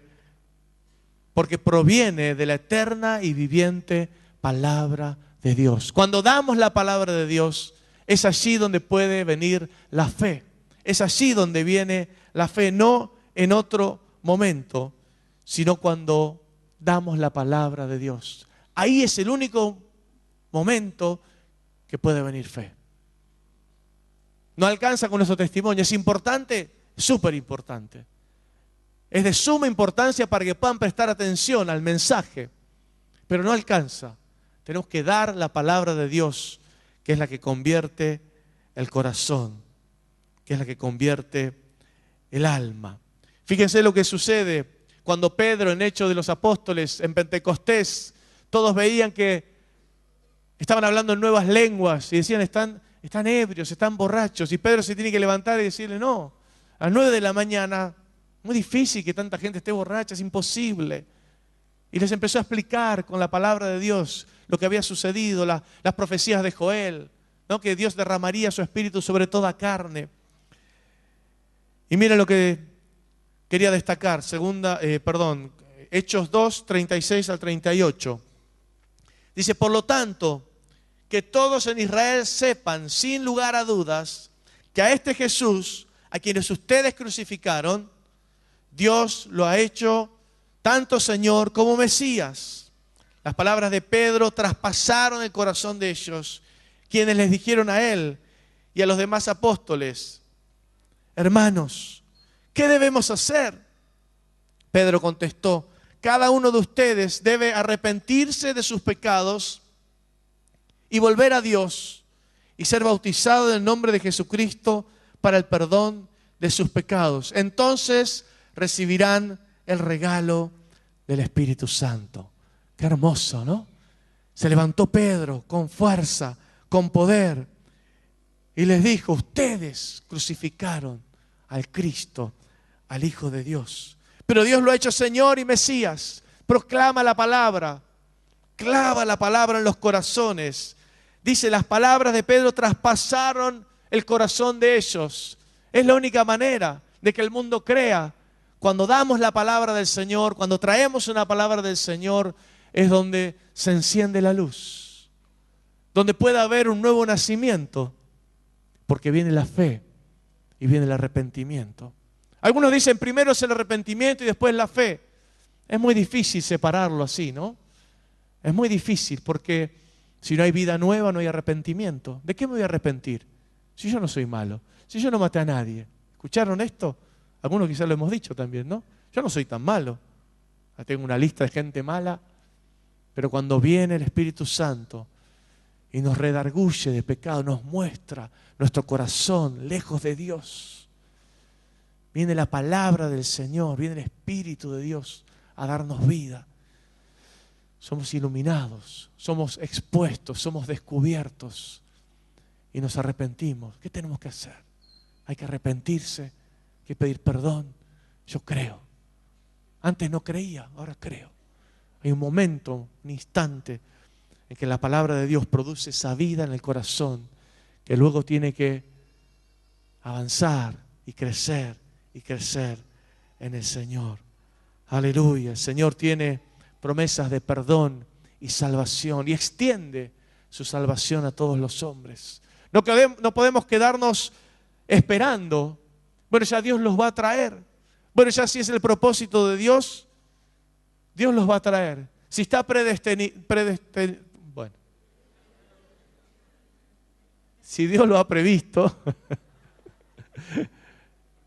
porque proviene de la eterna y viviente palabra de Dios. Cuando damos la palabra de Dios, es allí donde puede venir la fe. Es allí donde viene la fe, no en otro momento, sino cuando damos la palabra de Dios. Ahí es el único momento que puede venir fe. No alcanza con nuestro testimonio. ¿Es importante? Súper importante. Es de suma importancia para que puedan prestar atención al mensaje. Pero no alcanza. Tenemos que dar la palabra de Dios, que es la que convierte el corazón, que es la que convierte el alma. Fíjense lo que sucede cuando Pedro, en Hechos de los Apóstoles, en Pentecostés, todos veían que estaban hablando en nuevas lenguas y decían, están ebrios, están borrachos. Y Pedro se tiene que levantar y decirle, no, a las 9 de la mañana, muy difícil que tanta gente esté borracha, es imposible. Y les empezó a explicar con la palabra de Dios lo que había sucedido, las profecías de Joel, ¿no? Que Dios derramaría su espíritu sobre toda carne. Y mira lo que quería destacar, Hechos 2, 36 al 38. Dice, por lo tanto, que todos en Israel sepan sin lugar a dudas que a este Jesús, a quienes ustedes crucificaron, Dios lo ha hecho tanto Señor como Mesías. Las palabras de Pedro traspasaron el corazón de ellos, quienes les dijeron a él y a los demás apóstoles, hermanos, ¿qué debemos hacer? Pedro contestó, cada uno de ustedes debe arrepentirse de sus pecados y volver a Dios y ser bautizado en el nombre de Jesucristo para el perdón de sus pecados. Entonces recibirán el regalo del Espíritu Santo. Qué hermoso, ¿no? Se levantó Pedro con fuerza, con poder, y les dijo: ustedes crucificaron al Cristo, al Hijo de Dios. Pero Dios lo ha hecho Señor y Mesías. Proclama la palabra, clava la palabra en los corazones. Dice, las palabras de Pedro traspasaron el corazón de ellos. Es la única manera de que el mundo crea. Cuando damos la palabra del Señor, cuando traemos una palabra del Señor, es donde se enciende la luz, donde puede haber un nuevo nacimiento, porque viene la fe y viene el arrepentimiento. Algunos dicen primero es el arrepentimiento y después la fe. Es muy difícil separarlo así, ¿no? Es muy difícil porque si no hay vida nueva no hay arrepentimiento. ¿De qué me voy a arrepentir? Si yo no soy malo, si yo no maté a nadie. ¿Escucharon esto? Algunos quizás lo hemos dicho también, ¿no? Yo no soy tan malo. Tengo una lista de gente mala, pero cuando viene el Espíritu Santo y nos redarguye de pecado, nos muestra nuestro corazón lejos de Dios. Viene la palabra del Señor, viene el Espíritu de Dios a darnos vida. Somos iluminados, somos expuestos, somos descubiertos y nos arrepentimos. ¿Qué tenemos que hacer? Hay que arrepentirse, hay que pedir perdón. Yo creo. Antes no creía, ahora creo. Hay un momento, un instante en que la palabra de Dios produce esa vida en el corazón que luego tiene que avanzar y crecer en el Señor. Aleluya. El Señor tiene promesas de perdón y salvación y extiende su salvación a todos los hombres. No podemos quedarnos esperando. Bueno, ya Dios los va a traer. Bueno, ya si es el propósito de Dios, Dios los va a traer. Si está bueno, si Dios lo ha previsto,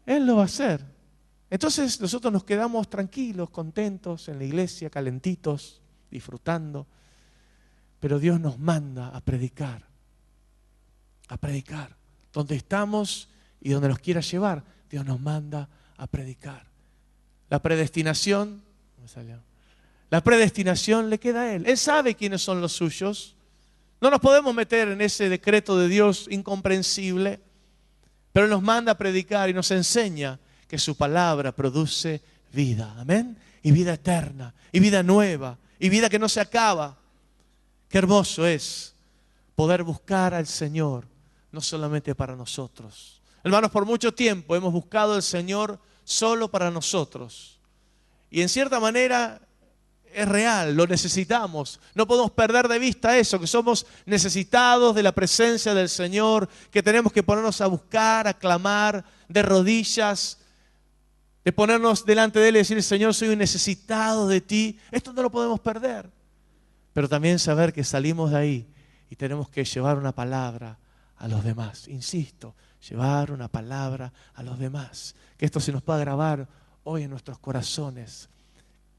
Él lo va a hacer. Entonces nosotros nos quedamos tranquilos, contentos en la iglesia, calentitos, disfrutando. Pero Dios nos manda a predicar. A predicar. Donde estamos y donde nos quiera llevar, Dios nos manda a predicar. La predestinación, la predestinación le queda a Él. Él sabe quiénes son los suyos. No nos podemos meter en ese decreto de Dios incomprensible, pero Él nos manda a predicar y nos enseña que su palabra produce vida. Amén. Y vida eterna, y vida nueva, y vida que no se acaba. Qué hermoso es poder buscar al Señor, no solamente para nosotros. Hermanos, por mucho tiempo hemos buscado al Señor solo para nosotros. Y en cierta manera es real, lo necesitamos. No podemos perder de vista eso, que somos necesitados de la presencia del Señor, que tenemos que ponernos a buscar, a clamar de rodillas, de ponernos delante de Él y decir: Señor, soy un necesitado de ti. Esto no lo podemos perder. Pero también saber que salimos de ahí y tenemos que llevar una palabra a los demás. Insisto, llevar una palabra a los demás. Que esto se nos pueda grabar hoy en nuestros corazones.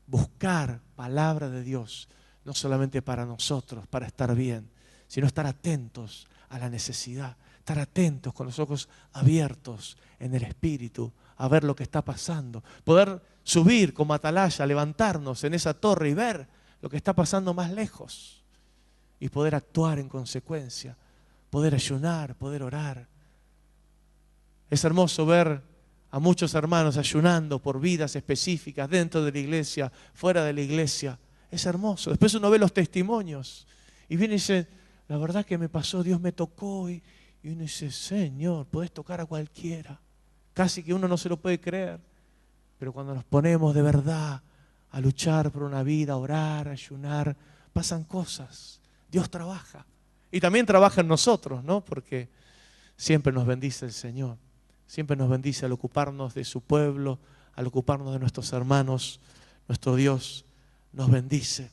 Buscar palabra de Dios, no solamente para nosotros, para estar bien, sino estar atentos a la necesidad. Estar atentos con los ojos abiertos en el Espíritu a ver lo que está pasando. Poder subir como atalaya, levantarnos en esa torre y ver lo que está pasando más lejos. Y poder actuar en consecuencia. Poder ayunar, poder orar. Es hermoso ver a muchos hermanos ayunando por vidas específicas dentro de la iglesia, fuera de la iglesia. Es hermoso. Después uno ve los testimonios y viene y dice: la verdad que me pasó, Dios me tocó. Y uno dice: Señor, podés tocar a cualquiera. Casi que uno no se lo puede creer. Pero cuando nos ponemos de verdad a luchar por una vida, a orar, a ayunar, pasan cosas. Dios trabaja. Y también trabaja en nosotros, ¿no? Porque siempre nos bendice el Señor. Siempre nos bendice al ocuparnos de su pueblo, al ocuparnos de nuestros hermanos. Nuestro Dios nos bendice.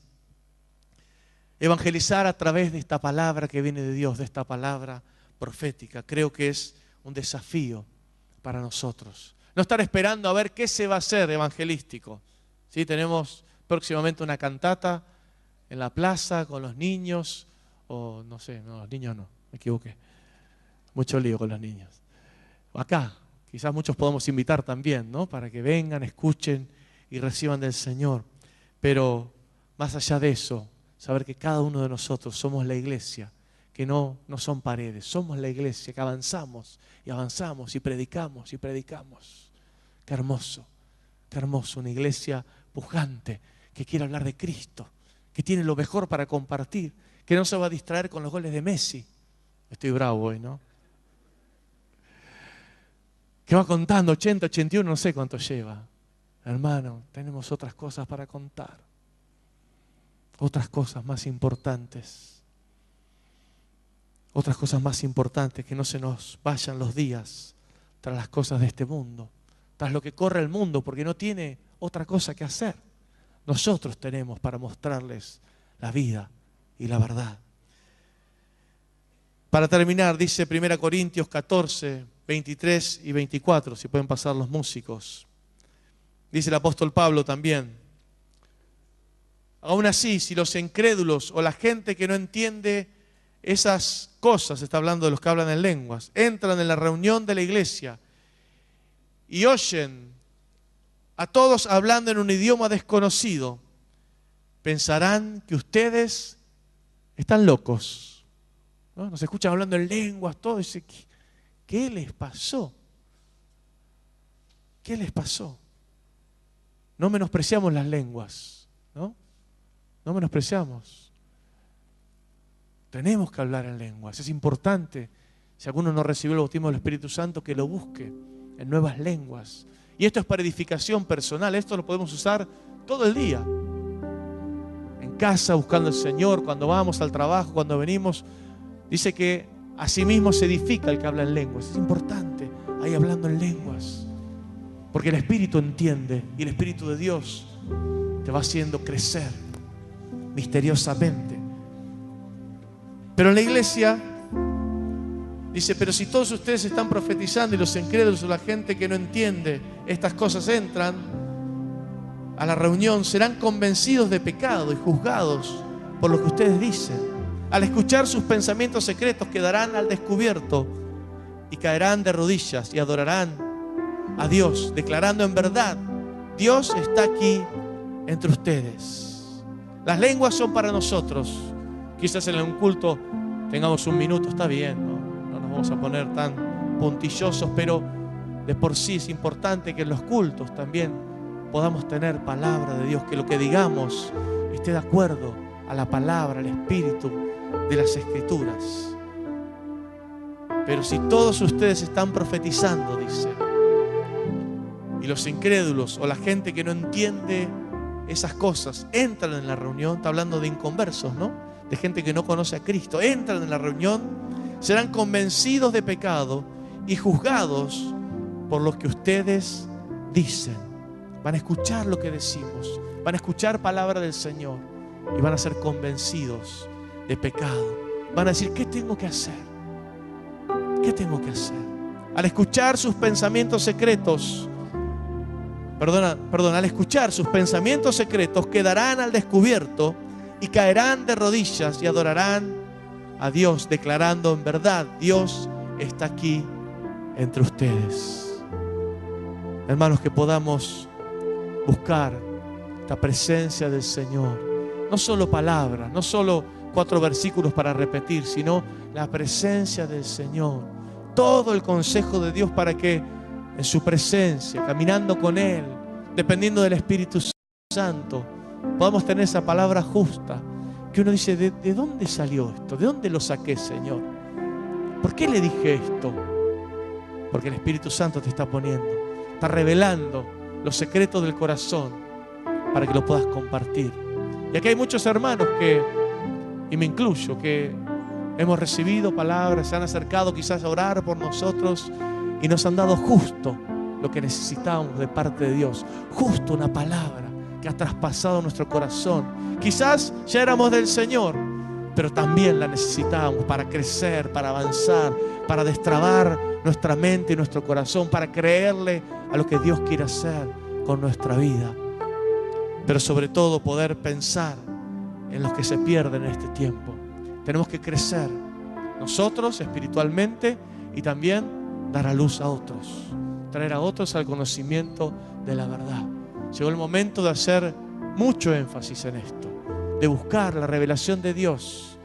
Evangelizar a través de esta palabra que viene de Dios, de esta palabra profética, creo que es un desafío para nosotros. No estar esperando a ver qué se va a hacer evangelístico. ¿Sí? Tenemos próximamente una cantata en la plaza con los niños, o no sé, no, los niños no, me equivoqué. Mucho lío con los niños. Acá, quizás muchos podemos invitar también, ¿no? Para que vengan, escuchen y reciban del Señor. Pero más allá de eso, saber que cada uno de nosotros somos la iglesia, que no son paredes, somos la iglesia, que avanzamos y avanzamos y predicamos y predicamos. Qué hermoso, una iglesia pujante, que quiere hablar de Cristo, que tiene lo mejor para compartir, que no se va a distraer con los goles de Messi. Estoy bravo hoy, ¿no? Que va contando 80, 81, no sé cuánto lleva. Hermano, tenemos otras cosas para contar. Otras cosas más importantes. Otras cosas más importantes, que no se nos vayan los días tras las cosas de este mundo, tras lo que corre el mundo, porque no tiene otra cosa que hacer. Nosotros tenemos para mostrarles la vida y la verdad. Para terminar, dice 1 Corintios 14, 23 y 24, si pueden pasar los músicos. Dice el apóstol Pablo también: aún así, si los incrédulos o la gente que no entiende esas cosas, está hablando de los que hablan en lenguas, entran en la reunión de la iglesia y oyen a todos hablando en un idioma desconocido, pensarán que ustedes están locos, ¿no? Nos escuchan hablando en lenguas, todo, y dice, ¿qué les pasó? ¿Qué les pasó? No menospreciamos las lenguas, ¿no? No menospreciamos. Tenemos que hablar en lenguas, es importante. Si alguno no recibió el bautismo del Espíritu Santo, que lo busque en nuevas lenguas. Y esto es para edificación personal, esto lo podemos usar todo el día. En casa, buscando al Señor, cuando vamos al trabajo, cuando venimos. Dice que asimismo se edifica el que habla en lenguas. Es importante, ahí hablando en lenguas. Porque el Espíritu entiende y el Espíritu de Dios te va haciendo crecer misteriosamente. Pero en la iglesia dice, pero si todos ustedes están profetizando y los incrédulos o la gente que no entiende estas cosas entran a la reunión, serán convencidos de pecado y juzgados por lo que ustedes dicen. Al escuchar sus pensamientos secretos quedarán al descubierto y caerán de rodillas y adorarán a Dios, declarando en verdad, Dios está aquí entre ustedes. Las lenguas son para nosotros. Quizás en un culto tengamos un minuto, está bien, no nos vamos a poner tan puntillosos, pero de por sí es importante que en los cultos también podamos tener palabra de Dios, que lo que digamos esté de acuerdo a la palabra, al espíritu de las Escrituras. Pero si todos ustedes están profetizando, dice, y los incrédulos o la gente que no entiende esas cosas entran en la reunión, está hablando de inconversos, ¿no? De gente que no conoce a Cristo, entran en la reunión, serán convencidos de pecado y juzgados por lo que ustedes dicen. Van a escuchar lo que decimos, van a escuchar palabra del Señor y van a ser convencidos de pecado. Van a decir, ¿qué tengo que hacer? ¿Qué tengo que hacer? Al escuchar sus pensamientos secretos, al escuchar sus pensamientos secretos, quedarán al descubierto y caerán de rodillas y adorarán a Dios, declarando en verdad, Dios está aquí entre ustedes. Hermanos, que podamos buscar esta presencia del Señor. No solo palabras, no solo 4 versículos para repetir, sino la presencia del Señor. Todo el consejo de Dios para que en su presencia, caminando con Él, dependiendo del Espíritu Santo, podamos tener esa palabra justa, que uno dice, ¿de dónde salió esto? ¿De dónde lo saqué, Señor? ¿Por qué le dije esto? Porque el Espíritu Santo te está poniendo, está revelando los secretos del corazón para que lo puedas compartir. Y aquí hay muchos hermanos que, y me incluyo, que hemos recibido palabras, se han acercado quizás a orar por nosotros y nos han dado justo lo que necesitábamos de parte de Dios, justo una palabra que ha traspasado nuestro corazón. Quizás ya éramos del Señor, pero también la necesitábamos para crecer, para avanzar, para destrabar nuestra mente y nuestro corazón, para creerle a lo que Dios quiere hacer con nuestra vida. Pero sobre todo poder pensar en los que se pierden en este tiempo. Tenemos que crecer nosotros espiritualmente y también dar a luz a otros, traer a otros al conocimiento de la verdad. Llegó el momento de hacer mucho énfasis en esto, de buscar la revelación de Dios,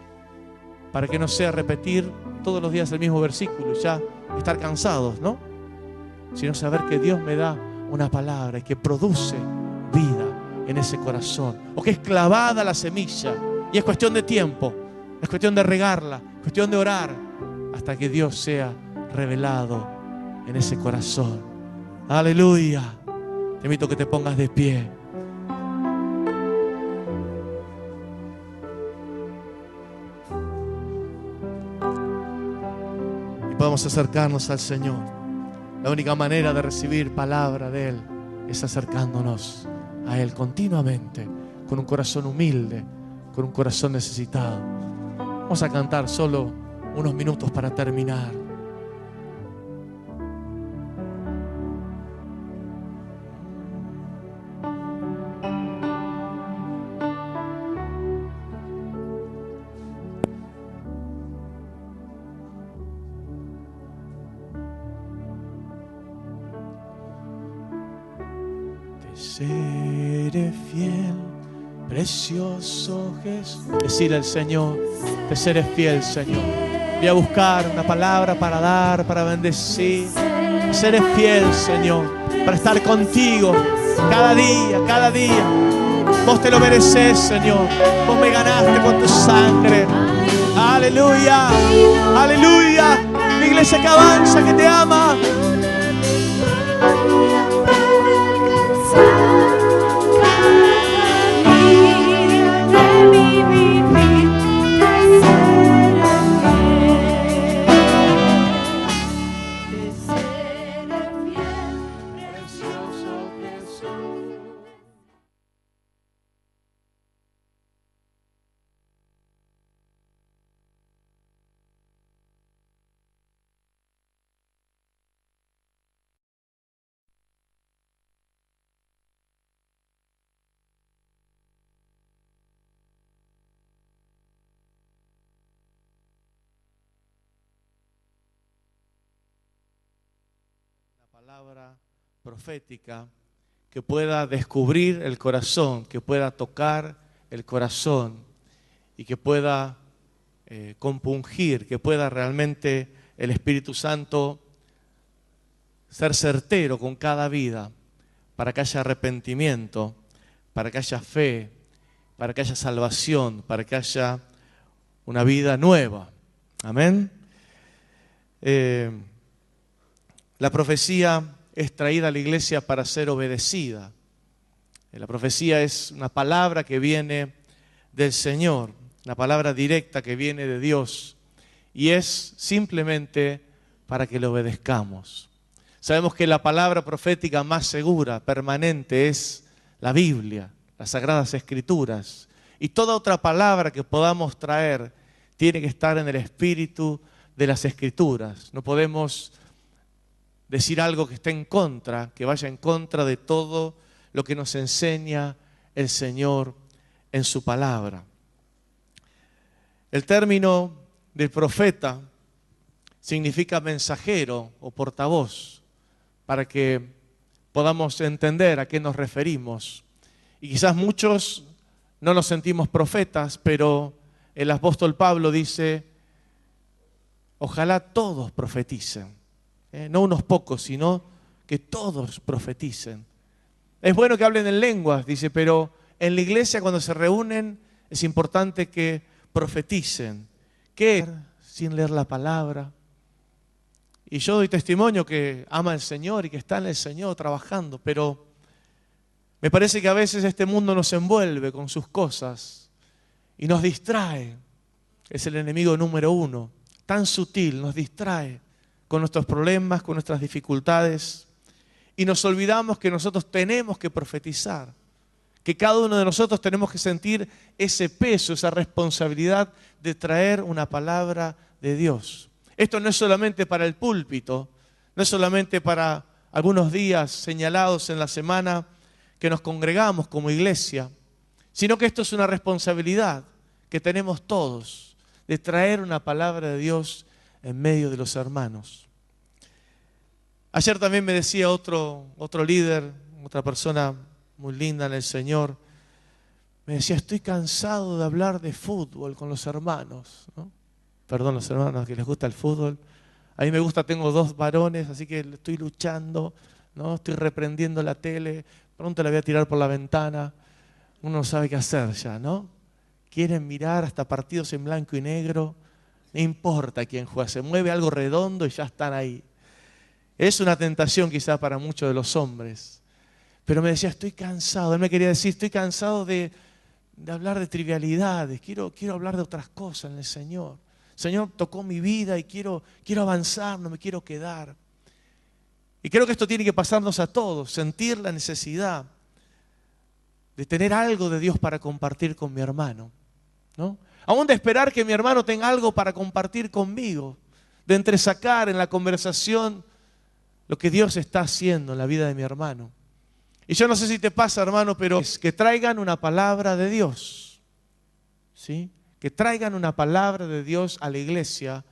para que no sea repetir todos los días el mismo versículo y ya estar cansados, ¿no? Sino saber que Dios me da una palabra y que produce vida en ese corazón, o que es clavada la semilla y es cuestión de tiempo, es cuestión de regarla, es cuestión de orar hasta que Dios sea revelado en ese corazón. Aleluya. Te invito a que te pongas de pie. Y podamos acercarnos al Señor. La única manera de recibir palabra de Él es acercándonos a Él continuamente, con un corazón humilde, con un corazón necesitado. Vamos a cantar solo unos minutos para terminar. Seré fiel, precioso Jesús. Decirle al Señor, te seré fiel, Señor. Voy a buscar una palabra para dar, para bendecir. Te seré fiel, Señor, para estar contigo cada día, cada día. Vos te lo mereces, Señor. Vos me ganaste con tu sangre. Aleluya, aleluya. La iglesia que avanza, que te ama. Palabra profética que pueda descubrir el corazón, que pueda tocar el corazón y que pueda compungir, que pueda realmente el Espíritu Santo ser certero con cada vida para que haya arrepentimiento, para que haya fe, para que haya salvación, para que haya una vida nueva. Amén. La profecía es traída a la iglesia para ser obedecida. La profecía es una palabra que viene del Señor, una palabra directa que viene de Dios, y es simplemente para que lo obedezcamos. Sabemos que la palabra profética más segura, permanente, es la Biblia, las Sagradas Escrituras. Y toda otra palabra que podamos traer tiene que estar en el espíritu de las Escrituras. No podemos decir algo que esté en contra, que vaya en contra de todo lo que nos enseña el Señor en su palabra. El término del profeta significa mensajero o portavoz, para que podamos entender a qué nos referimos. Y quizás muchos no nos sentimos profetas, pero el apóstol Pablo dice, ojalá todos profeticen. No unos pocos, sino que todos profeticen. Es bueno que hablen en lenguas, dice, pero en la iglesia cuando se reúnen es importante que profeticen. ¿Qué? Sin leer la palabra. Y yo doy testimonio que ama al Señor y que está en el Señor trabajando, pero me parece que a veces este mundo nos envuelve con sus cosas y nos distrae. Es el enemigo número uno, tan sutil, nos distrae con nuestros problemas, con nuestras dificultades, y nos olvidamos que nosotros tenemos que profetizar, que cada uno de nosotros tenemos que sentir ese peso, esa responsabilidad de traer una palabra de Dios. Esto no es solamente para el púlpito, no es solamente para algunos días señalados en la semana que nos congregamos como iglesia, sino que esto es una responsabilidad que tenemos todos de traer una palabra de Dios en medio de los hermanos. Ayer también me decía otro líder, otra persona muy linda en el Señor, me decía, estoy cansado de hablar de fútbol con los hermanos, ¿no? Perdón, los hermanos que les gusta el fútbol. A mí me gusta, tengo 2 varones, así que estoy luchando, ¿no? Estoy reprendiendo la tele, pronto la voy a tirar por la ventana. Uno no sabe qué hacer ya, ¿no? Quieren mirar hasta partidos en blanco y negro, no importa quién juega, se mueve algo redondo y ya están ahí. Es una tentación quizás para muchos de los hombres. Pero me decía, estoy cansado. Él me quería decir, estoy cansado de hablar de trivialidades, quiero hablar de otras cosas en el Señor. El Señor tocó mi vida y quiero avanzar, no me quiero quedar. Y creo que esto tiene que pasarnos a todos, sentir la necesidad de tener algo de Dios para compartir con mi hermano, ¿no? Aún de esperar que mi hermano tenga algo para compartir conmigo, de entresacar en la conversación lo que Dios está haciendo en la vida de mi hermano. Y yo no sé si te pasa, hermano, pero es que traigan una palabra de Dios, ¿sí? Que traigan una palabra de Dios a la iglesia,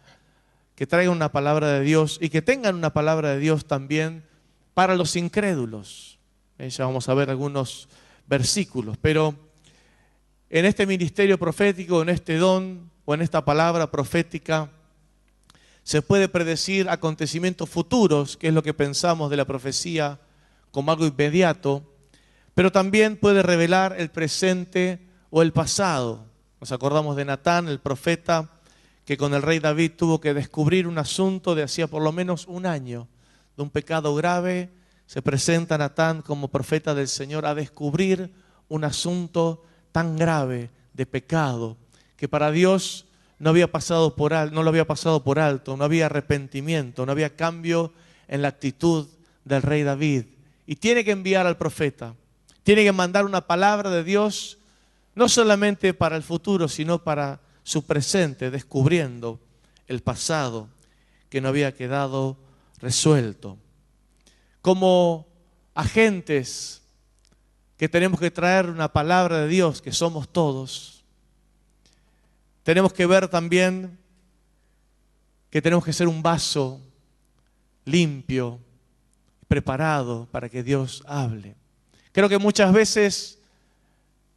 que traigan una palabra de Dios y que tengan una palabra de Dios también para los incrédulos. Ya vamos a ver algunos versículos, pero en este ministerio profético, en este don o en esta palabra profética, se puede predecir acontecimientos futuros, que es lo que pensamos de la profecía como algo inmediato, pero también puede revelar el presente o el pasado. Nos acordamos de Natán, el profeta, que con el rey David tuvo que descubrir un asunto de hacía por lo menos un año, de un pecado grave. Se presenta Natán como profeta del Señor a descubrir un asunto tan grave de pecado, que para Dios no lo había pasado por alto, no había arrepentimiento, no había cambio en la actitud del rey David. Y tiene que enviar al profeta, tiene que mandar una palabra de Dios, no solamente para el futuro, sino para su presente, descubriendo el pasado que no había quedado resuelto. Como agentes que tenemos que traer una palabra de Dios, que somos todos, tenemos que ver también que tenemos que ser un vaso limpio, preparado para que Dios hable. Creo que muchas veces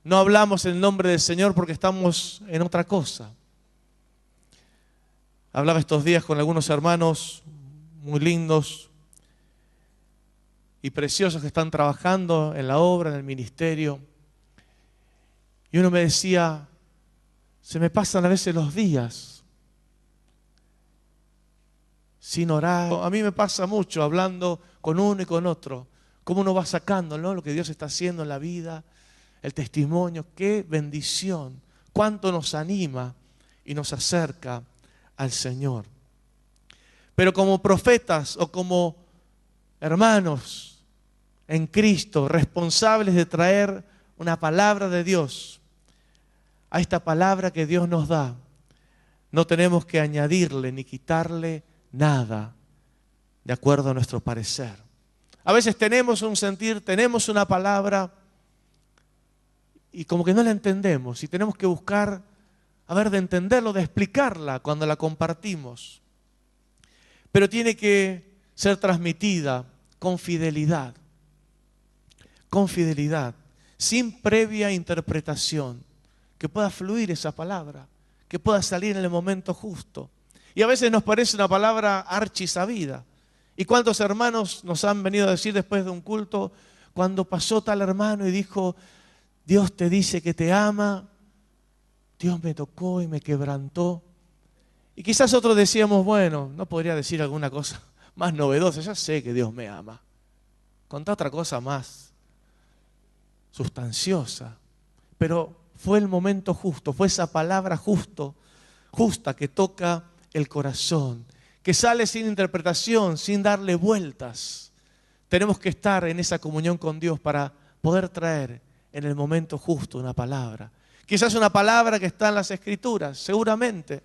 no hablamos en el nombre del Señor porque estamos en otra cosa. Hablaba estos días con algunos hermanos muy lindos y preciosos que están trabajando en la obra, en el ministerio. Y uno me decía, se me pasan a veces los días sin orar. A mí me pasa mucho hablando con uno y con otro, cómo uno va sacando, ¿no?, lo que Dios está haciendo en la vida, el testimonio. Qué bendición, cuánto nos anima y nos acerca al Señor. Pero como profetas o como hermanos en Cristo, responsables de traer una palabra de Dios a esta palabra que Dios nos da, no tenemos que añadirle ni quitarle nada de acuerdo a nuestro parecer. A veces tenemos un sentir, tenemos una palabra y como que no la entendemos y tenemos que buscar, de entenderlo, de explicarla cuando la compartimos. Pero tiene que ser transmitida con fidelidad, sin previa interpretación, que pueda fluir esa palabra, que pueda salir en el momento justo. Y a veces nos parece una palabra archisabida. ¿Y cuántos hermanos nos han venido a decir después de un culto, cuando pasó tal hermano y dijo, Dios te dice que te ama, Dios me tocó y me quebrantó? Y quizás otros decíamos, bueno, no podría decir alguna cosa más novedosa, ya sé que Dios me ama. Contá otra cosa más sustanciosa. Pero fue el momento justo, fue esa palabra justa que toca el corazón, que sale sin interpretación, sin darle vueltas. Tenemos que estar en esa comunión con Dios para poder traer en el momento justo una palabra. Quizás una palabra que está en las Escrituras, seguramente,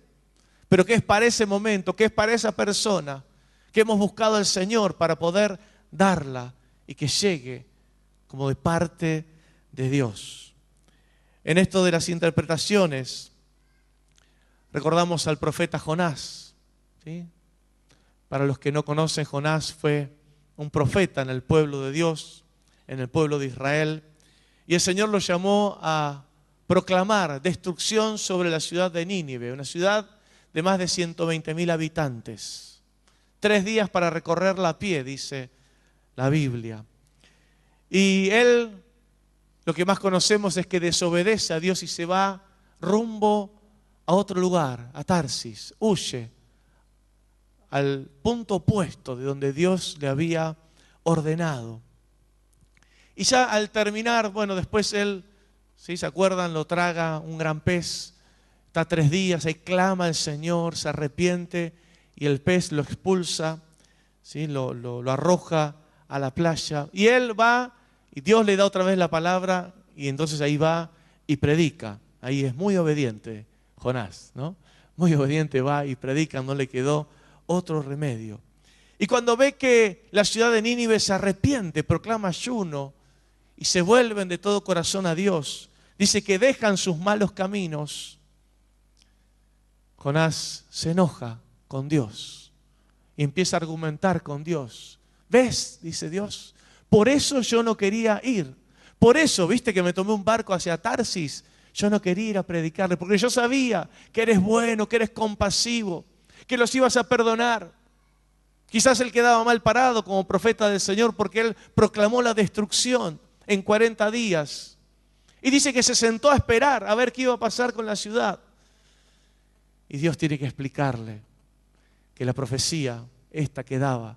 pero que es para ese momento, que es para esa persona que hemos buscado al Señor para poder darla y que llegue como de parte de Dios. En esto de las interpretaciones, recordamos al profeta Jonás, ¿sí? Para los que no conocen, Jonás fue un profeta en el pueblo de Dios, en el pueblo de Israel, Y el Señor lo llamó a proclamar destrucción sobre la ciudad de Nínive, una ciudad de más de 120.000 habitantes. 3 días para recorrerla a pie, dice la Biblia. Y él, lo que más conocemos es que desobedece a Dios y se va rumbo a otro lugar, a Tarsis, huye al punto opuesto de donde Dios le había ordenado. Y ya al terminar, bueno, después él, ¿sí? ¿Se acuerdan? Lo traga un gran pez, está 3 días, ahí clama al Señor, se arrepiente y el pez lo expulsa, ¿sí? Lo arroja a la playa. Y él va y Dios le da otra vez la palabra y entonces ahí va y predica. Ahí es muy obediente Jonás, ¿no? Muy obediente, va y predica, no le quedó otro remedio. Y cuando ve que la ciudad de Nínive se arrepiente, proclama ayuno y se vuelven de todo corazón a Dios, dice que dejan sus malos caminos, Jonás se enoja con Dios y empieza a argumentar con Dios. ¿Ves? Dice Dios, por eso yo no quería ir. Por eso, viste que me tomé un barco hacia Tarsis. Yo no quería ir a predicarle, porque yo sabía que eres bueno, que eres compasivo, que los ibas a perdonar. Quizás él quedaba mal parado como profeta del Señor porque él proclamó la destrucción en 40 días. Y dice que se sentó a esperar a ver qué iba a pasar con la ciudad. Y Dios tiene que explicarle que la profecía, esta que daba,